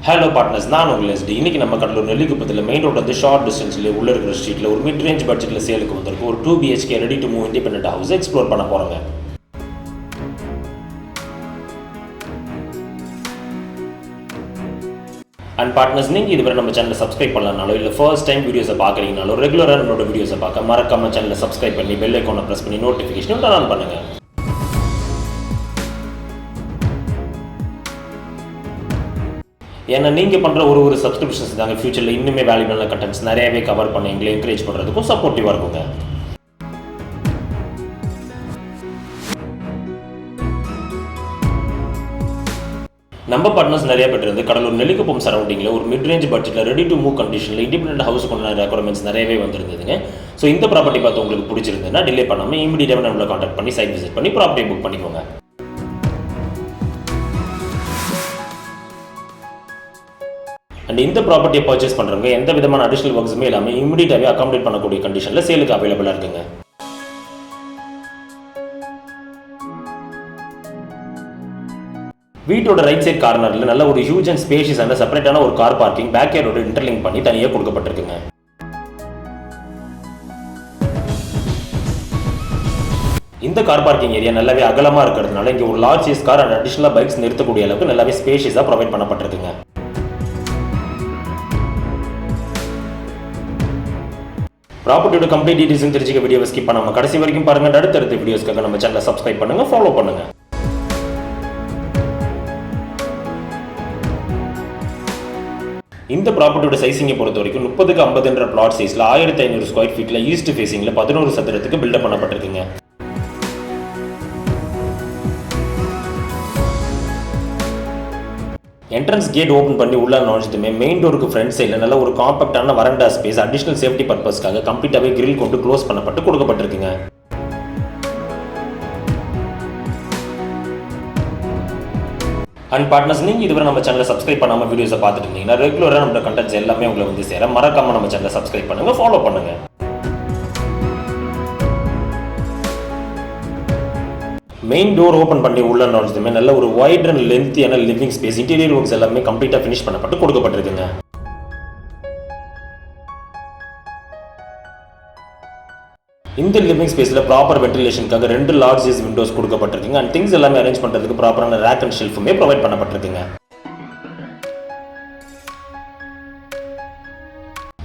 Hello partners, நான் உங்கள் ST. இன்றைக்கி நம்ம கடலூர் நெல்லிக்குப்பத்தில் மெயின் ரோட் வந்து ஷார்ட் டிஸ்டன்ஸ்லேயே உள்ள இருக்கிற ஸ்ட்ரீட்டில் ஒரு மிட் ரேஞ்ச் பட்ஜெட்டில் சேலுக்கு வந்திருக்கு ஒரு 2 BHK ready to move independent house explore பண்ண போகிறோங்க. அண்ட் பார்ட்னர்ஸ், நீங்கள் இதுவரை நம்ம சேனலை சப்ஸ்கிரைப் பண்ணலனாலோ இல்லை ஃபர்ஸ்ட் டைம் வீடியோஸை பார்க்குறீங்கனாலோ ரெகுலராக நம்மளோட வீடியோஸை பார்க்க மறக்காம சேனலை சப்ஸ்கிரைப் பண்ணி பெல் ஐக்கானை ப்ரெஸ் பண்ணி நோட்டிஃபிகேஷனும் டர்ன் ஆன் பண்ணுங்கள். ஏன்னா நீங்கள் பண்ணுற ஒரு சப்ஸ்கிரிப்ஷன்ஸ் தாங்க ஃபியூச்சரில் இன்னுமே வேல்யூபிளான கண்டென்ட்ஸ் நிறையவே கவர் பண்ணி எங்களை என்கரேஜ் பண்ணுறதுக்கும் சப்போர்ட்டிவாக இருக்குங்க. நம்ம பார்ட்னர்ஸ் நிறைய பேர் இருந்து கடலூர் நெல்லிக்குப்பம் சரௌண்டிங்கில் ஒரு மிட் ரேஞ்ச் பட்ஜெட்டில் ரெடி டு மூவ் கண்டிஷனில் இண்டிபெண்டன்ட் ஹவுஸ் கொண்ட ரெக்குவயர்மெண்ட்ஸ் நிறையவே வந்திருந்ததுங்க. ஸோ இந்த ப்ராப்பர்ட்டி பார்த்து உங்களுக்கு பிடிச்சிருந்ததுன்னா டிலே பண்ணாமல் இமீடியட்டாக நம்மளை கான்டாக்ட் பண்ணி சைட் விசிட் பண்ணி ப்ராப்பர்ட்டி புக் பண்ணிக்கோங்க. அண்ட் இந்த ப்ராப்பர்ட்டியை பர்ச்சேஸ் பண்ணுறவங்க எந்த விதமான அடிஷனல் ஒர்க்ஸுமே இல்லாமல் இமீடியட்டாகவே அகாமடேட் பண்ணக்கூடிய கண்டிஷனில் சேலுக்கு அவைலபிளாக இருக்குங்க. வீட்டோட ரைட் சைட் கார்னரில் நல்ல ஒரு ஹியூஜ் அண்ட் ஸ்பேஷியஸ் அண்ட் செப்பரேட்டான ஒரு கார் பார்க்கிங் பேக் யார்டோட இன்டர்லிங்க் பண்ணி தனியாக கொடுக்கப்பட்டிருக்குங்க. இந்த கார் பார்க்கிங் ஏரியா நல்லாவே அகலமாக இருக்கிறதுனால இங்கே ஒரு லார்ஜ் சைஸ் கார் அண்ட் அடிஷனலாக பைக்ஸ் நிறுத்தக்கூடிய அளவுக்கு நல்லாவே ஸ்பேஷியஸாக ப்ரொவைட் பண்ணப்பட்டிருக்குங்க. ப்ராப்பர்ட்டியோட கம்ப்ளீட் டீடைல்ஸ் தெரிஞ்சுக்க வீடியோவை ஸ்கிப் பண்ணாம கடைசி வரைக்கும் பாருங்க. அடுத்தடுத்த வீடியோஸ்க்காக நம்ம சேனலை சப்ஸ்கிரைப் பண்ணுங்க, ஃபாலோ பண்ணுங்க. இந்த ப்ராப்பர்ட்டியோட சைசிங்கை பொறுத்த வரைக்கும் 30க்கு 50 பிளாட் சைஸ்ல 1500 ஸ்கொயர் ஃபீட்ல ஈஸ்ட் ஃபேசிங்ல 11 சதுரத்துக்கு பில்டப் பண்ணப்பட்டிருக்குங்க. என்ட்ரன்ஸ் கேட் ஓப்பன் பண்ணி உள்ள நுழைஞ்சதுமே மெயின் டோருக்கு ஃப்ரண்ட் சைடில் நல்ல ஒரு காம்பேக்டான வரண்டா ஸ்பேஸ் அடிஷனல் சேஃப்டி பர்பஸ்க்காக கம்ப்ளீட்டாகவே கிரில் கொண்டு க்ளோஸ் பண்ணப்பட்டு கொடுக்கப்பட்டிருக்குங்க. அண்ட் பார்ட்னர்ஸ், நீங்கள் இதுவரை நம்ம சேனலை சப்ஸ்கிரைப் பண்ணாமல் வீடியோஸை பார்த்துட்டு இருந்தீங்கன்னா ரெகுலராக நம்ம கண்டென்ட்ஸ் எல்லாமே உங்களை வந்து சேர மறக்காம நம்ம சேனலை சப்ஸ்கிரைப் பண்ணுங்க, ஃபாலோ பண்ணுங்க. மெயின் டோர் ஓப்பன் பண்ணி உள்ள நுழைஞ்சதுமே நல்ல ஒரு வைட் அண்ட் லென்த்தியான லிவிங் ஸ்பேஸ் இன்டீரியர் ஒர்க்ஸ் எல்லாமே கம்ப்ளீட்டாக ஃபினிஷ் பண்ணப்பட்டு கொடுக்கப்பட்டிருக்குங்க. இந்த லிவிங் ஸ்பேஸில் ப்ராப்பர் வென்டிலேஷனுக்காக 2 லார்ஜ் சைஸ் விண்டோஸ் கொடுக்கப்பட்டிருக்குங்க. அண்ட் திங்ஸ் எல்லாமே அரேஞ்ச் பண்ணுறதுக்கு ப்ராப்பரான ரேக் அண்ட் ஷெல்ஃபுமே ப்ரொவைட் பண்ணப்பட்டிருக்குங்க.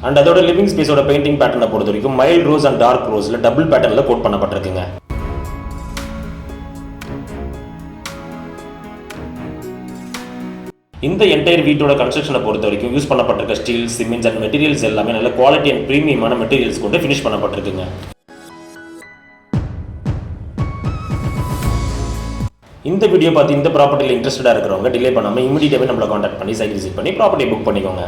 அண்ட் அதோட லிவிங் ஸ்பேஸோட பெயிண்டிங் பேட்டர்னை பொறுத்த வரைக்கும் மைல்ட் ரோஸ் அண்ட் டார்க் ரோஸில் டபுள் பேட்டர்னில் கோட் பண்ணப்பட்டிருக்குங்க. இந்த என்டையர் வீட்டோட கன்ஸ்ட்ரக்ஷனை பொறுத்த வரைக்கும் யூஸ் பண்ணப்பட்டிருக்க ஸ்டீல், சிமெண்ட்ஸ் அண்ட் மெட்டீரியல்ஸ் எல்லாமே நல்ல குவாலிட்டி அண்ட் பிரீமியமான மெட்டீரியல்ஸ் கொண்டு ஃபினிஷ் பண்ணப்பட்டிருக்குங்க. இந்த வீடியோ பார்த்து இந்த ப்ராப்பர்ட்டியில் இன்ட்ரெஸ்டடாக இருக்கிறவங்க டிலே பண்ணாமல் இமீடியட்டாகவே நம்மளை கான்டாக்ட் பண்ணி சைட் விசிட் பண்ணி ப்ராப்பர்ட்டி புக் பண்ணிக்கோங்க.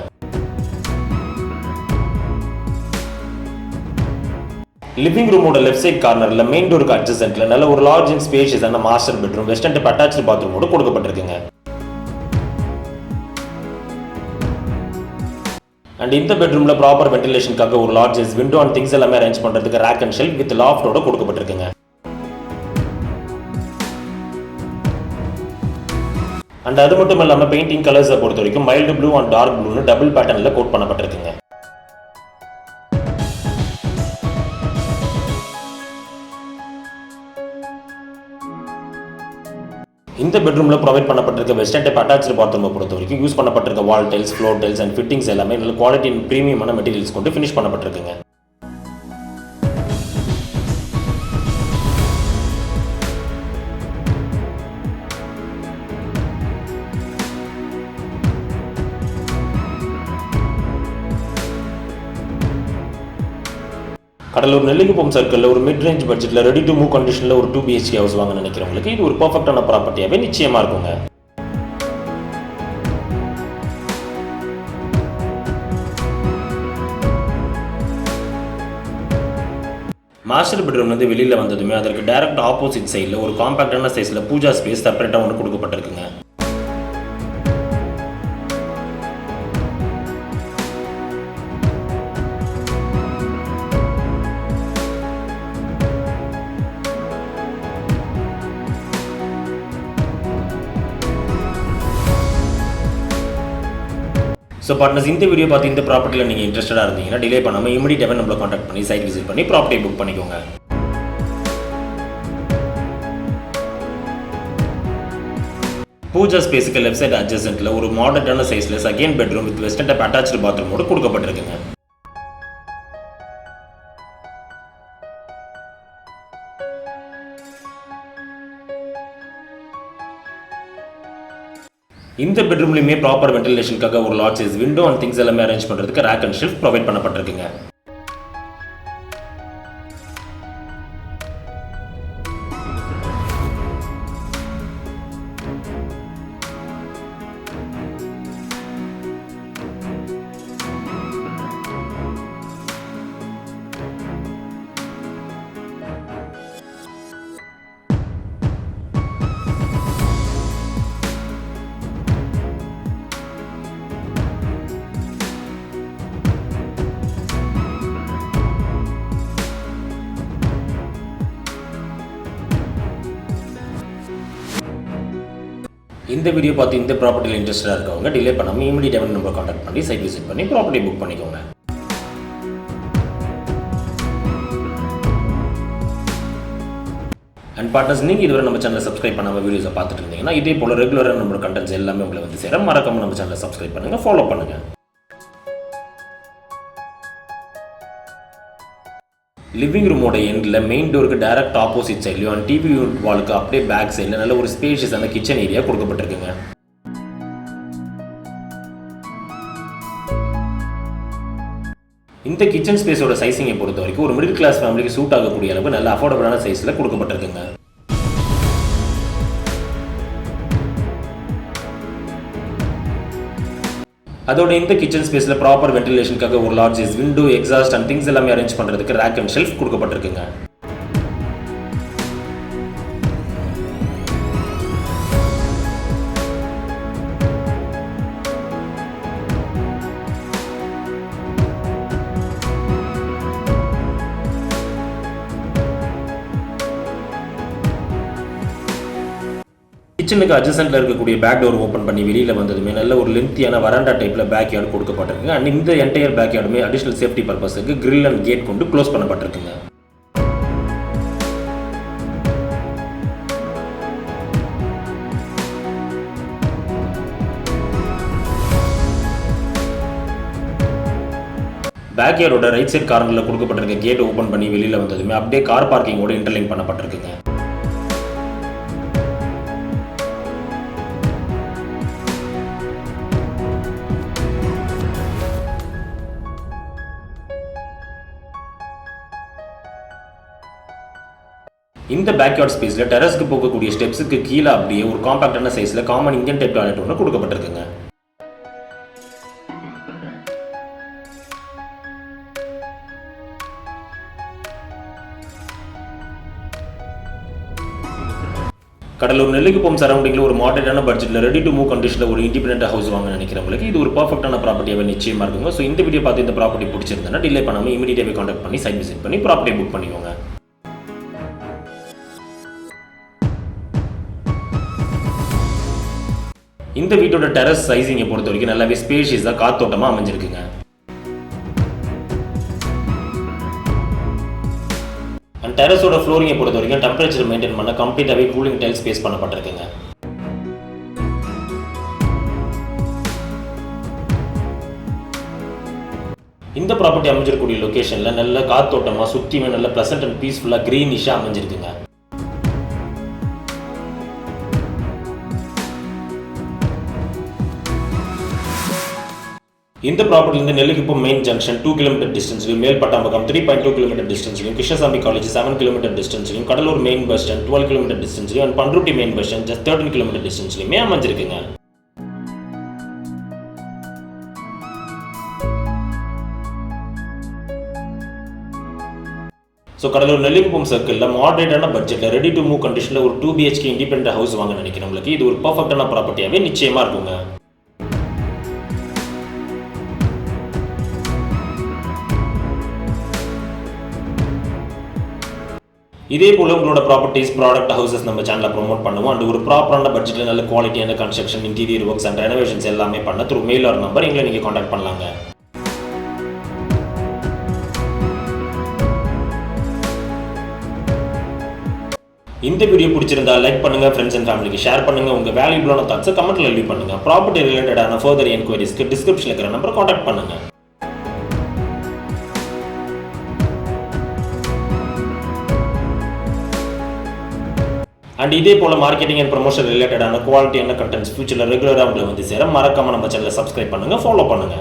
லிவிங் ரூமோட லெஃப்ட் சைட் கார்னரில் மெயின் டோருக்கு அட்ஜசன்ட்ல நல்ல ஒரு லார்ஜ் அண்ட் ஸ்பேஷியஸான master bedroom western type attached பாத்ரூமோடு கொடுக்கப்பட்டிருக்குங்க. அண்ட் இந்த பெட்ரூமில் ப்ராப்பர் வென்டிலேஷனுக்காக ஒரு large size window and things எல்லாமே அரேஞ்ச் பண்ணுறதுக்கு ரேக் அண்ட் ஷெல்ஃப் வித் லாஃப்டோட கொடுக்கப்பட்டிருக்குங்க. அண்ட் அது மட்டும் இல்லாமல் பெயிண்டிங் கலர்ஸை பொறுத்த வரைக்கும் மைல்டு ப்ளூ அண்ட் டார்க் ப்ளூன்னு டபுள் பேட்டர்னில் கோட் பண்ணப்பட்டிருக்குங்க. இந்த பெட்ரூமில் ப்ரொவைட் பண்ணப்பட்டிருக்க வெஸ்டர்ன் டைப் அட்டாச்டு பாத்ரூமை பொறுத்த வரைக்கும் யூஸ் பண்ணப்பட்டிருக்க wall tiles, floor tiles and fittings எல்லாமே நல்ல குவாலிட்டி அண்ட் பிரீமியமான மெட்டீரியல்ஸ் கொண்டு ஃபினிஷ் பண்ணப்பட்டிருக்குங்க. கடலூர் நெல்லிக்குப்பம் சர்க்கிளில் ஒரு மிட் ரேஞ்ச் பட்ஜெட்டில் ரெடி டு மூவ் கண்டிஷனில் ஒரு 2 BHK ஹவுஸ் வாங்க நினைக்கிறவங்களுக்கு இது ஒரு பர்ஃபெக்டான ப்ராப்பர்ட்டியாகவே நிச்சயமாக இருக்குங்க. மாஸ்டர் பெட்ரூம் வந்து வெளியில் வந்ததுமே அதற்கு டைரக்ட் ஆப்போசிட் சைடில் ஒரு காம்பேக்டான சைஸில் பூஜா ஸ்பேஸ் செப்பரேட்டாக ஒன்று கொடுக்கப்பட்டிருக்குங்க. ஸோ பார்ட்னர்ஸ், இந்த வீடியோ பார்த்து இந்த ப்ராப்பர்ட்டியில் நீங்கள் இன்ட்ரெஸ்டடாக இருந்தீங்கன்னா டிலே பண்ணாமல் இமீடியட்டாக நம்மளை காண்டாக்ட் பண்ணி சைட் விசிட் பண்ணி ப்ராப்பர்ட்டி புக் பண்ணிக்கோங்க. பூஜா ஸ்பேஸுக்கு லெஃப்ட் சைடு அட்ஜசென்ட்டில் ஒரு மாடர்னான சைஸில் second bedroom with western type attached பாத்ரூமோடு கொடுக்கப்பட்டிருக்குங்க. இந்த பெட்ரூம்லையுமே ப்ராப்பர் வென்டிலேஷனுக்காக ஒரு large size window and things எல்லாமே அரேஞ்ச் பண்ணுறதுக்கு ரேக் அண்ட் ஷெல்ஃப் ப்ரொவைட் பண்ணப்பட்டிருக்குங்க. இந்த வீடியோ பார்த்து இந்த ப்ராப்பர்ட்டியில் இன்ட்ரெஸ்டாக இருக்கவங்க டிலே பண்ணாமல் இமீடியட்டாக நம்பர் காண்டாக்ட் பண்ணி சைட் விசிட் பண்ணி ப்ராப்பர்ட்டி புக் பண்ணிக்கோங்க. அண்ட் பார்ட்னர்ஸ், நீங்கள் இதுவரை நம்ம சேனலை சப்ஸ்கிரைப் பண்ணாமல் வீடியோஸை பார்த்துட்டு இருந்தீங்கன்னா இதே போல் ரெகுலராக நம்ம கண்டென்ட்ஸ் எல்லாமே உங்களை வந்து சேர மறக்காமல் நம்ம சேனலை சப்ஸ்கிரைப் பண்ணுங்கள், ஃபாலோ பண்ணுங்கள். லிவிங் ரூமோட எண்டில் மெயின் டோருக்கு டைரக்ட் ஆப்போசிட் சைட்லையும் அண்ட் டிவி வாலுக்கு அப்படியே பேக் சைடில் நல்ல ஒரு ஸ்பேஷியஸ் அந்த கிச்சன் ஏரியா கொடுக்கப்பட்டிருக்குங்க. இந்த கிச்சன் ஸ்பேஸோட சைசிங்கை பொறுத்த வரைக்கும் ஒரு மிடில் கிளாஸ் ஃபேமிலிக்கு சூட் ஆகக்கூடிய அளவு நல்ல அஃபோர்டபுளான சைஸில் கொடுக்கப்பட்டிருக்குங்க. அதோட இந்த கிச்சன் ஸ்பேஸில் ப்ராப்பர் வென்டிலேஷனுக்காக ஒரு large size window, exhaust and things எல்லாமே அரேஞ்ச் பண்ணுறதுக்கு ரேக் அண்ட் ஷெல்ஃப் கொடுக்கப்பட்டிருக்குங்க. கிச்சனுக்கு அட்ஜசென்ட்ல இருக்கக்கூடிய பேக் டோர் ஓப்பன் பண்ணி வெளியில் வந்ததுமே நல்ல ஒரு லென்த்தியான வராண்டா டைப்பில் பேக் யார்டு கொடுக்கப்பட்டிருக்கு. அண்ட் இந்த என்டையர் பேக் யார்டுமே அடிஷனல் சேஃப்டி பர்பஸுக்கு கிரில் அண்ட் கேட் கொண்டு க்ளோஸ் பண்ணப்பட்டிருக்குங்க. பேக் யார்டோட ரைட் சைட் கார்னரில் கொடுக்கப்பட்டிருக்க கேட் ஓப்பன் பண்ணி வெளியில் வந்ததுமே அப்படியே கார் பார்க்கிங்கோட இன்டர்லிங்க் பண்ணப்பட்டிருக்குங்க. இந்த பேக்யார்ட் ஸ்பேஸில் டெரஸ்க்கு போகக்கூடிய ஸ்டெப்ஸுக்கு கீழே அப்படியே ஒரு காம்பாக்டான சைஸில் காமன் இந்தியன் டைப் டாய்லெட் ஒன்று கொடுக்கப்பட்டிருக்குங்க. கடலூர் நெல்லிக்குப்பம் சரௌண்டிங்கில் ஒரு மாடர்னான பட்ஜெட்டில் ரெடி டு மூவ் கண்டிஷனில் ஒரு இண்டிபெண்டன்ட் ஹவுஸ் வாங்க நினைக்கிறவங்களுக்கு இது ஒரு பர்ஃபெக்டான ப்ராப்பர்ட்டியாகவே நிச்சயமாக இருக்குங்க. ஸோ இந்த வீடியோ பார்த்து இந்த ப்ராப்பர்ட்டி பிடிச்சிருந்தேன்னா டிலே பண்ணாமல் இமீடியட்டாகவே காண்டாக்ட் பண்ணி சைட் விசிட் பண்ணி ப்ராப்பர்ட்டி புக் பண்ணிக்கோங்க. இந்த வீட்டோட டெரஸ் சைசிங்கை பொறுத்த வரைக்கும் நல்லாவே ஸ்பேஷியஸாக காத்தோட்டமாக அமைஞ்சிருக்குங்க. அண்ட் டெரஸோட ஃப்ளோரிங்கை பொறுத்த வரைக்கும் டெம்பரேச்சர் மெயின்டைன் பண்ண கம்ப்ளீட்டாகவே கூலிங் டைல் ஸ்பேஸ் பண்ணப்பட்டிருக்குங்க. இந்த ப்ராப்பர்ட்டி அமைஞ்சிருக்கக்கூடிய லொக்கேஷனில் நல்ல காத்தோட்டமாக சுற்றியுமே நல்ல ப்ளசன்ட் அண்ட் பீஸ்ஃபுல்லாக க்ரீனிஷாக அமைஞ்சிருக்குங்க. இந்த ப்ராப்பர்ட்டிலிருந்து நெல்லிக்குப்பம் மெயின் ஜங்ஷன் 2 km டிஸ்டன்ஸ்லையும், மேல்பட்டாம்பகம் 3.2 km டிஸ்டன்ஸ்லையும், கிருஷ்ணசாமி காலேஜ் 7 km டிஸ்டன்ஸ்லையும், Cuddalore main bus stand 12 km டிஸ்டன்ஸ்லையும் and Panruti main bus stand just 13 km டிஸ்டன்ஸ்லையுமே அமைஞ்சிருக்குங்க. ஸோ கடலூர் நெல்லிக்குப்பம் சர்க்கிளில் மாடரேட்டான பட்ஜெட்டில் ரெடி டு மூவ் கண்டிஷனில் ஒரு 2 BHK இண்டிபெண்டன்ட் ஹவுஸ் வாங்க நினைக்கிறவங்களுக்கு இது ஒரு பர்ஃபெக்டான ப்ராப்பர்ட்டியாகவே நிச்சயமாக இருக்குங்க. இதே போல் உங்களோட ப்ராப்பர்ட்டிஸ் ப்ராடக்ட் ஹவுசஸ் நம்ம சேனலில் ப்ரொமோட் பண்ணுவோம் அண்ட் ஒரு ப்ராப்பரான பட்ஜெட்டில் நல்ல குவாலிட்டியான construction interior works and renovations எல்லாமே பண்ண த்ரூ மெயில் ஆர் நம்பர் எங்களை நீங்கள் காண்டாக்ட் பண்ணலாங்க. இந்த வீடியோ பிடிச்சிருந்தா லைக் பண்ணுங்க, ஃப்ரெண்ட்ஸ் அண்ட் ஃபேமிலிக்கு ஷேர் பண்ணுங்க, உங்க வேல்யூபிளான தாட்ஸை கமெண்ட்ல லீவ் பண்ணுங்க. ப்ராப்பர்ட்டி ரிலேட்டடான ஃபர்தர் என்கொயரிஸ்க்கு டிஸ்கிரிப்ஷனில் இருக்கிற நம்பரை காண்டாக்ட் பண்ணுங்க. அண்ட் இதே போல மார்க்கெட்டிங் அண்ட் ப்ரமோஷன் ரிலேட்டடான குவாலிட்டியான கண்டென்ட்ஸ் ஃபியூச்சரில் ரெகுலராக உங்களுக்கு வந்து சேர மறக்காம நம்ம சேனலை சப்ஸ்கிரைப் பண்ணுங்க, ஃபாலோ பண்ணுங்க.